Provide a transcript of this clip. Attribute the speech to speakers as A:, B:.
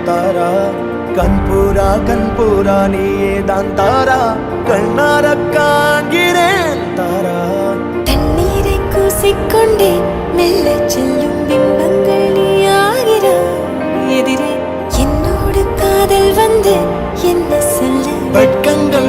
A: தாரா கண்பூரா நீயே தான் தாரா கண்ணார காண்கிறேன் தாரா
B: தண்ணீரை கூசிக்கொண்டே மெல்ல செல்லும் பிம்பங்கள் நீயாகிறாய் எதிரே என்னோடு காதல் வந்து என்ன சொல்ல
A: வெட்கங்கள்